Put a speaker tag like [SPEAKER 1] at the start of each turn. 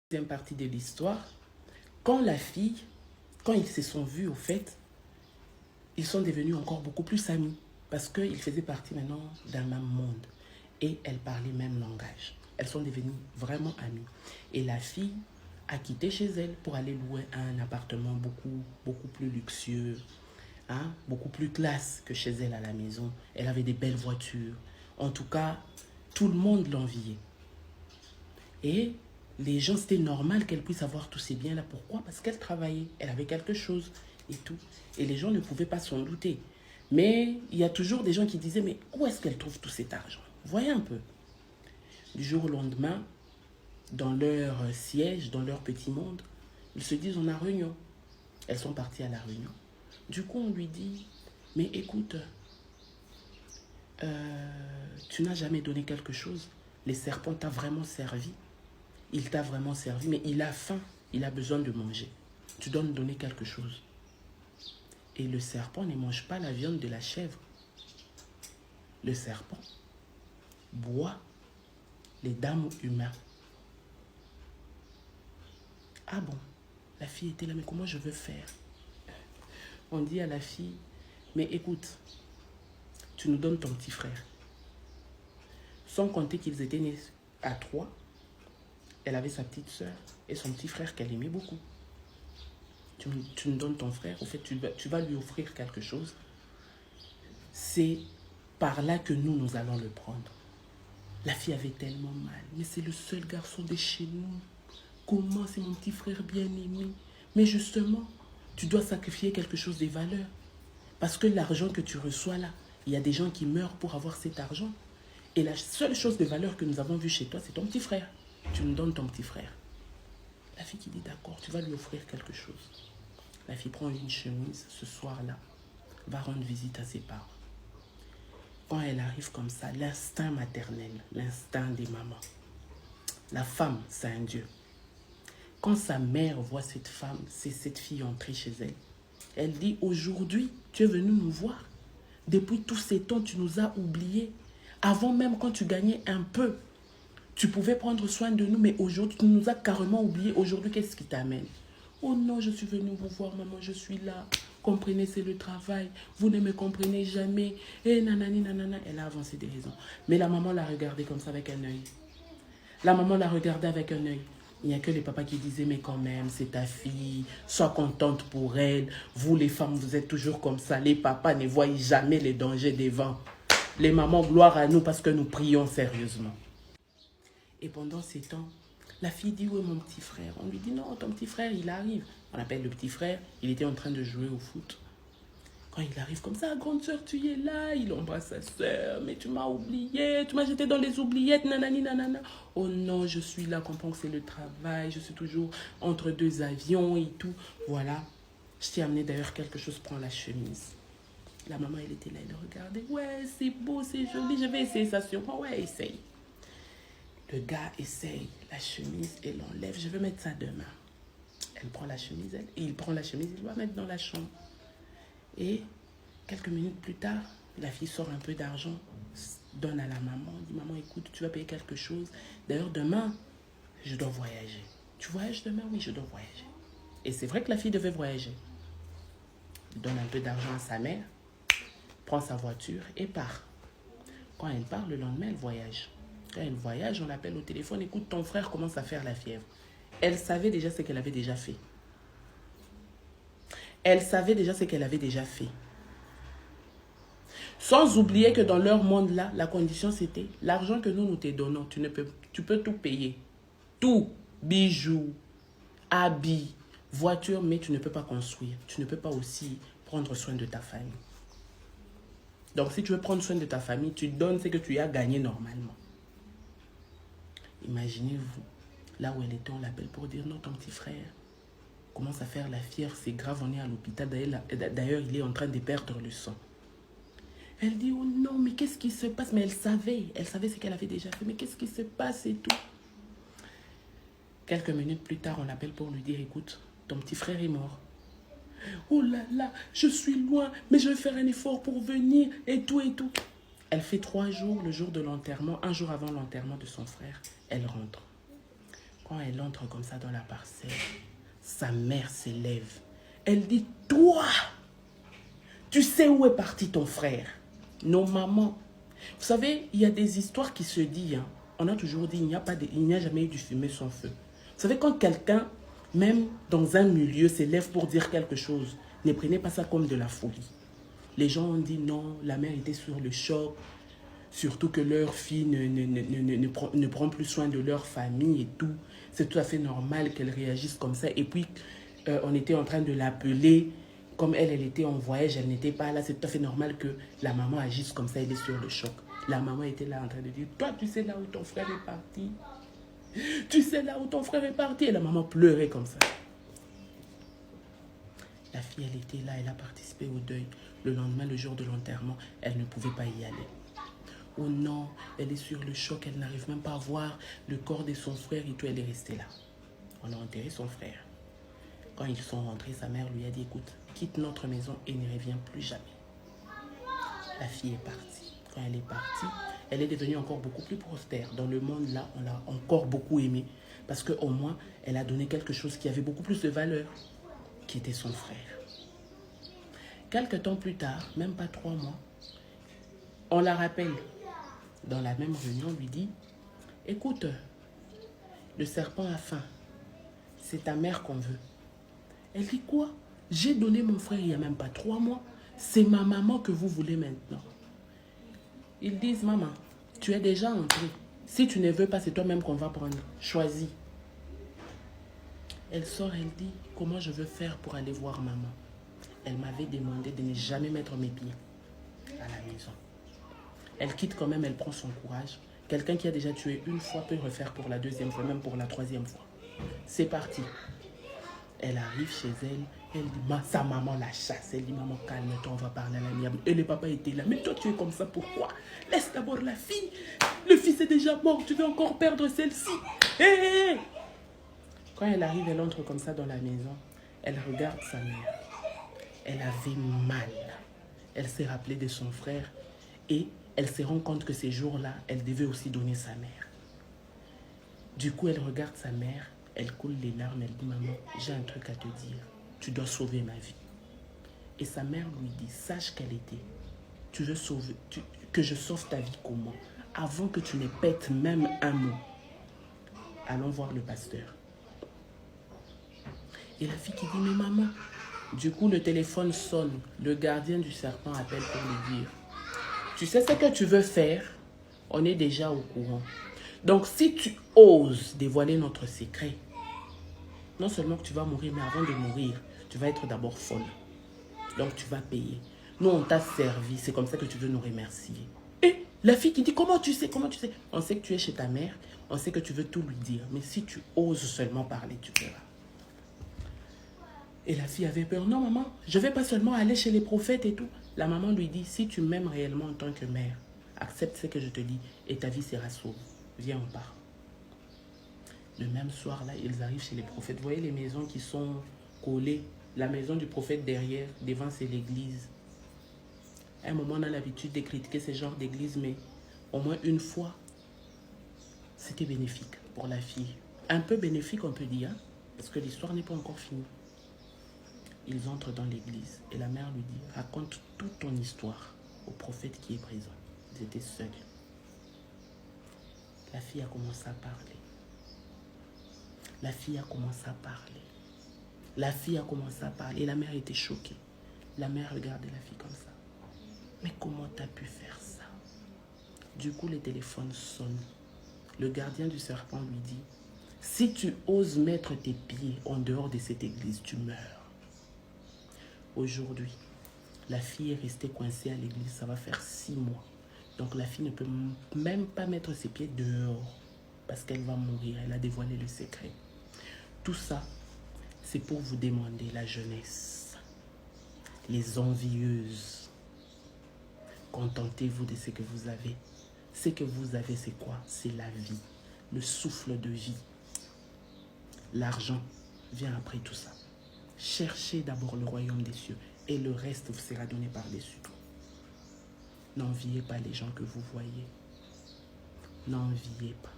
[SPEAKER 1] Deuxième partie de l'histoire, quand ils se sont vus, au fait, ils sont devenus encore beaucoup plus amis. Parce qu'ils faisaient partie maintenant d'un même monde. Et elles parlaient le même langage. Elles sont devenues vraiment amies. Et la fille a quitté chez elle pour aller louer un appartement beaucoup plus luxueux, hein, beaucoup plus classe que chez elle à la maison. Elle avait des belles voitures. En tout cas, tout le monde l'enviait. Et les gens, c'était normal qu'elle puisse avoir tous ces biens-là. Pourquoi? Parce qu'elle travaillait, elle avait quelque chose et tout. Et les gens ne pouvaient pas s'en douter. Mais il y a toujours des gens qui disaient, mais où est-ce qu'elle trouve tout cet argent? Voyez un peu. Du jour au lendemain, dans leur siège, dans leur petit monde, ils se disent, on a réunion. Elles sont parties à la réunion. Du coup, on lui dit, mais écoute, tu n'as jamais donné quelque chose. Les serpents t'ont vraiment servi. Il t'a vraiment servi, mais il a faim, il a besoin de manger. Tu dois nous donner quelque chose. Et le serpent ne mange pas la viande de la chèvre. Le serpent boit les dames humains. Ah bon? La fille était là, mais comment je veux faire? On dit à la fille, mais écoute, tu nous donnes ton petit frère. Sans compter qu'ils étaient nés à 3, elle avait sa petite soeur et son petit frère qu'elle aimait beaucoup. Tu me donnes ton frère, au fait, tu vas lui offrir quelque chose. C'est par là que nous allons le prendre. La fille avait tellement mal. Mais c'est le seul garçon de chez nous. Comment c'est mon petit frère bien-aimé? Mais justement, tu dois sacrifier quelque chose des valeurs. Parce que l'argent que tu reçois là, il y a des gens qui meurent pour avoir cet argent. Et la seule chose de valeur que nous avons vue chez toi, c'est ton petit frère. Tu nous donnes ton petit frère. La fille qui dit d'accord, tu vas lui offrir quelque chose. La fille prend une chemise ce soir-là, va rendre visite à ses parents. Quand elle arrive comme ça, l'instinct maternel, l'instinct des mamans. La femme, c'est un dieu. Quand sa mère voit cette femme, c'est cette fille entrer chez elle, elle dit, aujourd'hui, tu es venu nous voir. Depuis tous ces temps, tu nous as oubliés. Avant même, quand tu gagnais un peu, tu pouvais prendre soin de nous, mais aujourd'hui, tu nous as carrément oubliés. Aujourd'hui, qu'est-ce qui t'amène? Oh non, je suis venue vous voir, maman, je suis là. Comprenez, c'est le travail. Vous ne me comprenez jamais. Et nanani, nanana. Elle a avancé des raisons. Mais la maman l'a regardée comme ça avec un œil. La maman l'a regardée avec un œil. Il n'y a que les papas qui disaient, mais quand même, c'est ta fille, sois contente pour elle. Vous, les femmes, vous êtes toujours comme ça. Les papas ne voient jamais les dangers devant. Les mamans, gloire à nous parce que nous prions sérieusement. Et pendant ces temps, la fille dit, où est mon petit frère? On lui dit, non, ton petit frère, il arrive. On appelle le petit frère, il était en train de jouer au foot. Quand il arrive comme ça, grande soeur, tu es là, il embrasse sa soeur, mais tu m'as oublié, tu m'as jeté dans les oubliettes, nanani, nanana. Oh non, je suis là, comprends que c'est le travail, je suis toujours entre deux avions et tout. Voilà, je t'ai amené d'ailleurs quelque chose, prends la chemise. La maman, elle était là, elle regardait, ouais, c'est beau, c'est joli, je vais essayer ça sur moi, ouais, essaye. Le gars essaye la chemise et l'enlève, je vais mettre ça demain. Elle prend la chemise, il prend la chemise, il va mettre dans la chambre. Et quelques minutes plus tard, la fille sort un peu d'argent, donne à la maman, dit, maman, écoute, tu vas payer quelque chose. D'ailleurs, demain, je dois voyager. Tu voyages demain? Oui, je dois voyager. Et c'est vrai que la fille devait voyager. Elle donne un peu d'argent à sa mère, prend sa voiture et part. Quand elle part, le lendemain, elle voyage. Quand elle voyage, on l'appelle au téléphone, écoute, ton frère commence à faire la fièvre. Elle savait déjà ce qu'elle avait déjà fait. Elle savait déjà ce qu'elle avait déjà fait. Sans oublier que dans leur monde-là, la condition c'était l'argent que nous te donnons, tu peux tout payer. Tout, bijoux, habits, voiture, mais tu ne peux pas construire. Tu ne peux pas aussi prendre soin de ta famille. Donc si tu veux prendre soin de ta famille, tu donnes ce que tu as gagné normalement. Imaginez-vous, là où elle était, on l'appelle pour dire, non, ton petit frère commence à faire la fièvre, c'est grave, on est à l'hôpital. D'ailleurs, il est en train de perdre le sang. Elle dit, oh non, mais qu'est-ce qui se passe? Mais elle savait ce qu'elle avait déjà fait, mais qu'est-ce qui se passe et tout. Quelques minutes plus tard, on l'appelle pour lui dire, écoute, ton petit frère est mort. Oh là là, je suis loin, mais je vais faire un effort pour venir et tout et tout. Elle fait 3 jours, le jour de l'enterrement, un jour avant l'enterrement de son frère, elle rentre. Quand elle entre comme ça dans la parcelle, sa mère s'élève. Elle dit, toi, tu sais où est parti ton frère? Non, maman. Vous savez, il y a des histoires qui se disent. Hein. On a toujours dit, il n'y a jamais eu du fumer sans feu. Vous savez, quand quelqu'un, même dans un milieu, s'élève pour dire quelque chose, ne prenez pas ça comme de la folie. Les gens ont dit non, la mère était sur le choc. Surtout que leur fille ne prend plus soin de leur famille et tout. C'est tout à fait normal qu'elle réagisse comme ça. Et puis, on était en train de l'appeler. Comme elle était en voyage, elle n'était pas là. C'est tout à fait normal que la maman agisse comme ça. Elle est sur le choc. La maman était là en train de dire, toi, tu sais là où ton frère est parti. Tu sais là où ton frère est parti. Et la maman pleurait comme ça. La fille, elle était là. Elle a participé au deuil. Le lendemain, le jour de l'enterrement, elle ne pouvait pas y aller. Oh non, elle est sur le choc, elle n'arrive même pas à voir le corps de son frère et tout, elle est restée là. On a enterré son frère. Quand ils sont rentrés, sa mère lui a dit, écoute, quitte notre maison et ne reviens plus jamais. La fille est partie. Quand elle est partie, elle est devenue encore beaucoup plus prospère. Dans le monde, là, on l'a encore beaucoup aimée. Parce qu'au moins, elle a donné quelque chose qui avait beaucoup plus de valeur, qui était son frère. Quelque temps plus tard, même pas 3 mois, on la rappelle. Dans la même réunion, on lui dit, écoute, le serpent a faim. C'est ta mère qu'on veut. Elle dit quoi? J'ai donné mon frère il n'y a même pas 3 mois. C'est ma maman que vous voulez maintenant. Ils disent, maman, tu es déjà entrée. Si tu ne veux pas, c'est toi-même qu'on va prendre. Choisis. Elle sort, elle dit, comment je veux faire pour aller voir maman? Elle m'avait demandé de ne jamais mettre mes pieds à la maison. Elle quitte quand même, elle prend son courage. Quelqu'un qui a déjà tué une fois peut refaire pour la 2e fois, même pour la 3e fois. C'est parti. Elle arrive chez elle, elle dit, sa maman la chasse. Elle dit, maman, calme-toi, on va parler à l'amiable. Et le papa était là. Mais toi, tu es comme ça, pourquoi? Laisse d'abord la fille. Le fils est déjà mort, tu veux encore perdre celle-ci. Hé! Quand elle arrive, elle entre comme ça dans la maison. Elle regarde sa mère. Elle avait mal. Elle s'est rappelée de son frère et elle se rend compte que ces jours-là, elle devait aussi donner sa mère. Du coup, elle regarde sa mère, elle coule les larmes, elle dit, maman, j'ai un truc à te dire. Tu dois sauver ma vie. Et sa mère lui dit, sache qu'elle était. Tu veux sauver, que je sauve ta vie comment? Avant que tu ne pètes même un mot. Allons voir le pasteur. Et la fille qui dit, mais maman. Du coup, le téléphone sonne. Le gardien du serpent appelle pour lui dire, tu sais ce que tu veux faire? On est déjà au courant. Donc, si tu oses dévoiler notre secret, non seulement que tu vas mourir, mais avant de mourir, tu vas être d'abord folle. Donc, tu vas payer. Nous, on t'a servi. C'est comme ça que tu veux nous remercier. Et la fille qui dit, comment tu sais? Comment tu sais? On sait que tu es chez ta mère. On sait que tu veux tout lui dire. Mais si tu oses seulement parler, tu verras. Et la fille avait peur. Non, maman, je ne vais pas seulement aller chez les prophètes et tout. La maman lui dit, si tu m'aimes réellement en tant que mère, accepte ce que je te dis et ta vie sera sauve. Viens, on part. Le même soir, là, ils arrivent chez les prophètes. Vous voyez les maisons qui sont collées. La maison du prophète derrière, devant, c'est l'église. À un moment, on a l'habitude de critiquer ce genre d'église, mais au moins une fois, c'était bénéfique pour la fille. Un peu bénéfique, on peut dire, hein, parce que l'histoire n'est pas encore finie. Ils entrent dans l'église et la mère lui dit, raconte toute ton histoire au prophète qui est présent. Ils étaient seuls. La fille a commencé à parler. La fille a commencé à parler. La fille a commencé à parler et la mère était choquée. La mère regardait la fille comme ça. Mais comment t'as pu faire ça? Du coup, le téléphone sonne. Le gardien du serpent lui dit, si tu oses mettre tes pieds en dehors de cette église, tu meurs. Aujourd'hui, la fille est restée coincée à l'église, ça va faire 6 mois. Donc la fille ne peut même pas mettre ses pieds dehors parce qu'elle va mourir, elle a dévoilé le secret. Tout ça, c'est pour vous demander la jeunesse, les envieuses. Contentez-vous de ce que vous avez. Ce que vous avez, c'est quoi? C'est la vie, le souffle de vie. L'argent vient après tout ça. Cherchez d'abord le royaume des cieux et le reste vous sera donné par-dessus. N'enviez pas les gens que vous voyez. N'enviez pas.